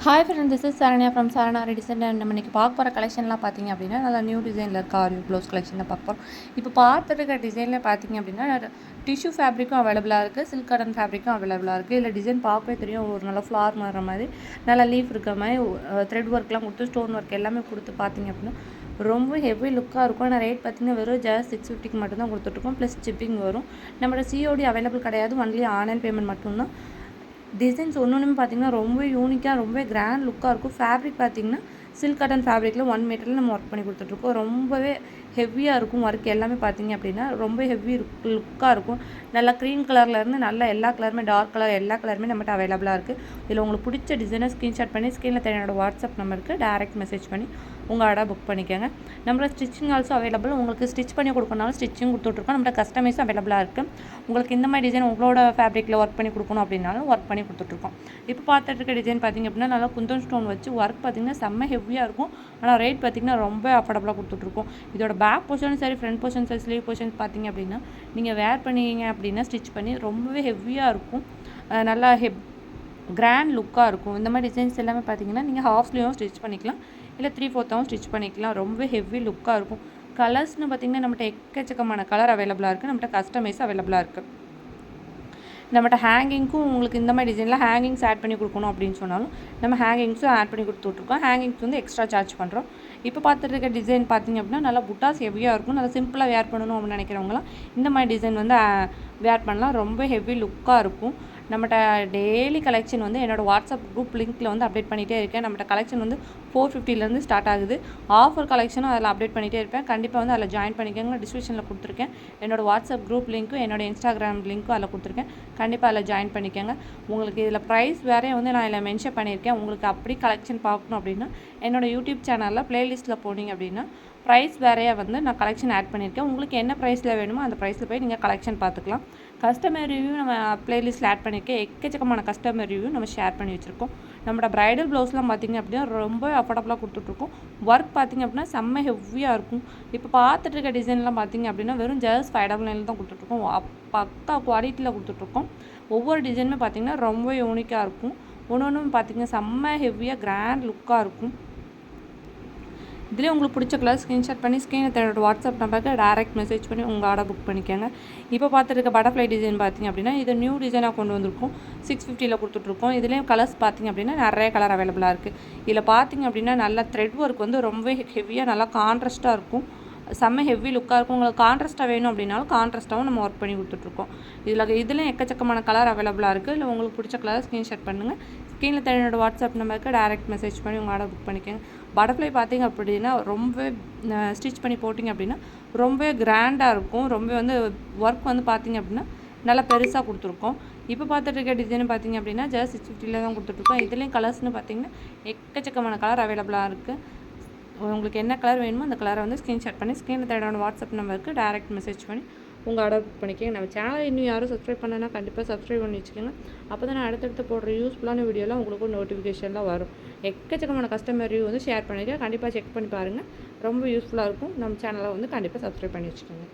Hi friend, this is Saranya from சரணா ரெடிசன். நம்ம இன்றைக்கி பார்க்க போகிற கலெக்ஷன்லாம் பார்த்தீங்க அப்படின்னா நல்லா நியூ டிசைனில் இருக்க ஆரி ப்ளவுஸ் கலெக்ஷனில் பார்க்க போகிறோம். இப்போ பார்த்துருக்க டிசைனில் பார்த்தீங்க அப்படின்னா டிஷ்யூ ஃபேப்ரிக்கும் அவைலபிளாக இருக்குது, சில்க் காட்டன் ஃபேப்ரிக்கும் அவைலபிளாக இருக்குது. இல்லை டிசைன் பார்க்கவே தெரியும், ஒரு நல்ல ஃப்ளார் மாறுற மாதிரி நல்லா லீஃப் இருக்கிற மாதிரி த்ரெட் ஒர்க்லாம் கொடுத்து ஸ்டோன் ஒர்க் எல்லாமே கொடுத்து பார்த்தீங்க அப்படின்னா ரொம்ப ஹெவி லுக்காக இருக்கும். ஆனால் ரேட் பார்த்திங்கன்னா வெறும் ஜஸ்ட் 650 மட்டும்தான் கொடுத்துட்ருக்கோம், ப்ளஸ் ஷிப்பிங் வரும். நம்மளோட சிஓடி அவைலபிள் கிடையாது, ஒன்லி ஆன்லைன் பேமெண்ட் மட்டும்தான். டிசைன்ஸ் ஒன்றுமே பார்த்திங்கன்னா ரொம்ப யூனிக்காக ரொம்ப கிராண்ட் லுக்காக இருக்கும். ஃபேப்ரிக் பார்த்திங்கன்னா சில்க் காட்டன் ஃபேப்ரிக்கில் 1 மீட்டரில் நம்ம ஒர்க் பண்ணி கொடுத்துட்ருக்கோம். ரொம்பவே ஹெவியாக இருக்கும் ஒர்க் எல்லாமே பார்த்திங்க அப்படின்னா ரொம்ப ஹெவி லுக்காக இருக்கும். நல்லா க்ரீன் கலர்லேருந்து நல்ல எல்லா கலருமே டார்க் கலர் எல்லா கலருமே நம்மகிட்ட அவைலபிளாக இருக்குது. இதில் உங்களுக்கு பிடிச்ச டிசைனை ஸ்க்ரீன்ஷாட் பண்ணி ஸ்க்ரீனில் என்னோட வாட்ஸ்அப் நம்பருக்கு டைரக்ட் மெசேஜ் பண்ணி உங்கள் ஆர்டர் புக் பண்ணிக்கோங்க. நம்மளோட ஸ்டிச்சிங் ஆல்சோ அவைலபிள். உங்களுக்கு ஸ்டிச் பண்ணி கொடுக்கணுனாலும் ஸ்டிச்சிங் கொடுத்துட்ருக்கோம். நம்மளோட கஸ்டமைஸும் அவைலபிளாக இருக்குது. உங்களுக்கு இந்த மாதிரி டிசைன் உங்களோட ஃபேப்ரிக்கில் ஒர்க் பண்ணி கொடுக்கணும் அப்படின்னாலும் ஒர்க் பண்ணி கொடுத்துட்ருக்கோம். இப்போ பார்த்துட்டு இருக்க டிசைன் பார்த்திங்க அப்படின்னா நல்லா குந்தன் ஸ்டோன் வச்சு ஒர்க் பார்த்திங்கன்னா செம்ம ஹெவியாக இருக்கும். ஆனால் ரேட் பார்த்திங்கன்னா ரொம்ப அஃபோர்டபுளாக கொடுத்துட்ருக்கோம். இதோட பேக் போர்ஷனும் சரி, ஃப்ரண்ட் போர்ஷன் சரி, ஸ்லீவ் போர்ஷன் பார்த்திங்க அப்படின்னா நீங்கள் வேர் பண்ணிங்க அப்படின்னா ஸ்டிச் பண்ணி ரொம்பவே ஹெவியாக இருக்கும். நல்லா கிராண்ட் லுக்காக இருக்கும். இந்த மாதிரி டிசைன்ஸ் எல்லாமே பார்த்திங்கன்னா நீங்கள் ஹாஃப் ஸ்லீவும் ஸ்டிச் பண்ணிக்கலாம், இல்லை 3/4 ஸ்டிச் பண்ணிக்கலாம். ரொம்ப ஹெவி லுக்காக இருக்கும். கலர்ஸ்னு பார்த்திங்கன்னா நம்மகிட்ட எக்கச்சக்கமான கலர் அவைலபிளாக இருக்குது. நம்மகிட்ட கஸ்டமைஸ் அவைலபிளாக இருக்குது. நம்மகிட்ட ஹேங்கிங்க்கும் உங்களுக்கு இந்த மாதிரி டிசைனில் ஹேங்கிங்ஸ் ஆட் பண்ணி கொடுக்கணும் அப்படின்னு சொன்னாலும் நம்ம ஹேங்கிங்ஸும் ஆட் பண்ணி கொடுத்துட்ருக்கோம். ஹேங்கிங்ஸ் வந்து எக்ஸ்ட்ரா சார்ஜ் பண்ணுறோம். இப்போ பார்த்துட்டு இருக்க டிசைன் பார்த்திங்க அப்படின்னா நல்லா புட்டாஸ் ஹெவியாக இருக்கும். நல்லா சிம்பிளாக வேர் பண்ணணும் அப்படின்னு நினைக்கிறவங்களாம் இந்த மாதிரி டிசைன் வந்து வேர் பண்ணலாம். ரொம்ப ஹெவி லுக்காக இருக்கும். நம்மகிட்ட டெய்லி கலெக்ஷன் வந்து என்னோடய வாட்ஸ்அப் குரூப் லிங்க்கில் வந்து அப்டேட் பண்ணிகிட்டே இருக்கேன். நம்மகிட்ட கலெக்ஷன் வந்து 450 ஸ்டார்ட் ஆகுது. ஆஃபர் கலெக்ஷனும் அதில் அப்டேட் பண்ணிகிட்டே இருப்பேன். கண்டிப்பாக வந்து அதில் ஜாயின் பண்ணிக்கோங்க. டிஸ்கிரிப்ஷனில் கொடுத்துருக்கேன். என்னோடய வாட்ஸ்அப் குரூப் லிங்க்கும் என்னோடய இன்ஸ்டாகிராம் லிங்க்கும் அதில் கொடுத்துருக்கேன். கண்டிப்பாக அதில் ஜாயின் பண்ணிக்கோங்க. உங்களுக்கு இதில் ப்ரைஸ் வேறே வந்து நான் இதில் மென்ஷன் பண்ணியிருக்கேன். உங்களுக்கு அப்படி கலெக்ஷன் பார்க்கணும் அப்படின்னா என்னோடய யூடியூப் சேனலில் ப்ளேலிஸ்ட்டில் போனீங்க அப்படின்னா ப்ரைஸ் வேறையாக வந்து நான் கலெக்ஷன் ஆட் பண்ணியிருக்கேன். உங்களுக்கு என்ன ப்ரைஸில் வேணுமோ அந்த ப்ரைஸில் போய் நீங்கள் கலெக்ஷன் பார்த்துக்கலாம். கஸ்டமர் ரிவ்யூ நம்ம ப்ளேலிஸ்ட்டில் ஆட் பண்ணியிருக்கேன். எக்கச்சக்கமான கஸ்டமர் ரிவ்யூ நம்ம ஷேர் பண்ணி வச்சுருக்கோம். நம்மளோட ப்ரைடல் ப்ளவுஸ்லாம் பார்த்திங்க அப்படின்னா ரொம்ப அஃபோர்டபுளாக கொடுத்துட்ருக்கோம். ஒர்க் பார்த்திங்க அப்படின்னா செம்ம ஹெவியாக இருக்கும். இப்போ பார்த்துட்டு இருக்க டிசைன்லாம் பார்த்திங்க அப்படின்னா வெறும் ஜஸ்ட் 599 தான் கொடுத்துட்ருக்கோம். பக்கா குவாலிட்டியில் கொடுத்துட்ருக்கோம். ஒவ்வொரு டிசைனுமே பார்த்திங்கன்னா ரொம்ப யூனிக்காக இருக்கும். ஒன்று பார்த்திங்கன்னா செம்ம ஹெவியாக கிராண்ட் லுக்காக இருக்கும். இதிலே உங்களுக்கு பிடிச்ச கலர் ஸ்க்ரீன்ஷாட் பண்ணி ஸ்க்ரீனில் என்னோட வாட்ஸ்அப் நம்பருக்கு டைரக்ட் மெசேஜ் பண்ணி உங்கள் ஆர்டர் புக் பண்ணிக்கோங்க. இப்போ பார்த்துருக்க பட்டர்ஃப்ளை டிசைன் பார்த்திங்க அப்படின்னா இது நியூ டிசைனாக கொண்டு வந்திருக்கோம். 650 கொடுத்துட்ருக்கோம். இதுலேயும் கலர்ஸ் பார்த்திங்க அப்படின்னா நிறைய கலர் அவைலபிளாக இருக்குது. இதில் பார்த்திங்க அப்படின்னா நல்லா த்ரெட் ஒர்க் வந்து ரொம்ப ஹெவியாக நல்லா கான்ட்ராஸ்ட்டாக இருக்கும். செம்ம ஹெவி லுக்காக இருக்கும். உங்களுக்கு கான்ட்ராஸ்ட்டாக வேணும் அப்படின்னாலும் கான்ட்ராஸ்ட்டாகவும் நம்ம ஒர்க் பண்ணி கொடுத்துட்ருக்கோம். இதில் எக்கச்சக்கமான கலர் அவைலபிளாக இருக்குது. இல்லை உங்களுக்கு பிடிச்ச கலர் ஸ்க்ரீன்ஷாட் பண்ணுங்கள். ஸ்க்ரீனில் என்னோட வாட்ஸ்அப் நம்பருக்கு டைரக்ட் மெசேஜ் பண்ணி உங்கள் ஆர்டர் புக் பண்ணிக்கோங்க. பட்டர்ஃப்ளை பார்த்திங்க அப்படின்னா ரொம்ப ஸ்டிச் பண்ணி போட்டிங்க அப்படின்னா ரொம்ப கிராண்டாக இருக்கும். ரொம்ப வந்து ஒர்க் வந்து பார்த்திங்க அப்படின்னா நல்லா பெருசாக கொடுத்துருக்கோம். இப்போ பார்த்துட்டு இருக்க டிசைன் பார்த்திங்க அப்படின்னா ஜஸ்ட் 650 தான் கொடுத்துட்ருக்கோம். இதுலேயும் கலர்ஸ்னு பார்த்திங்கன்னா எக்கச்சக்கமான கலர் அவைலபிளாக இருக்குது. உங்களுக்கு என்ன கலர் வேணுமோ அந்த கலரை வந்து ஸ்க்ரீன்ஷாட் பண்ணி ஸ்க்ரீனில் என்னோட வாட்ஸ்அப் நம்பருக்கு டைரக்ட் மெசேஜ் பண்ணி உங்கள் ஆர்டர் புக் பண்ணிக்கோங்க. நம்ம சேனலை இன்னும் யாரும் சப்ஸ்கிரைப் பண்ணனா கண்டிப்பாக சப்ஸ்கிரைப் பண்ணி வச்சுக்கோங்க. அப்போ தான் நான் அடுத்தடுத்து போடுற யூஸ்ஃபுல்லான வீடியோலாம் உங்களுக்கு நோட்டிஃபிகேஷன்லாம் வரும். எக்கச்சக்கமான கஸ்டமர் ரிவ்யூ வந்து ஷேர் பண்ணியிருக்கேன். கண்டிப்பாக செக் பண்ணி பாருங்கள். ரொம்ப யூஸ்ஃபுல்லாக இருக்கும். நம்ம சேனலை வந்து கண்டிப்பாக சப்ஸ்கிரைப் பண்ணி வச்சுக்கோங்க.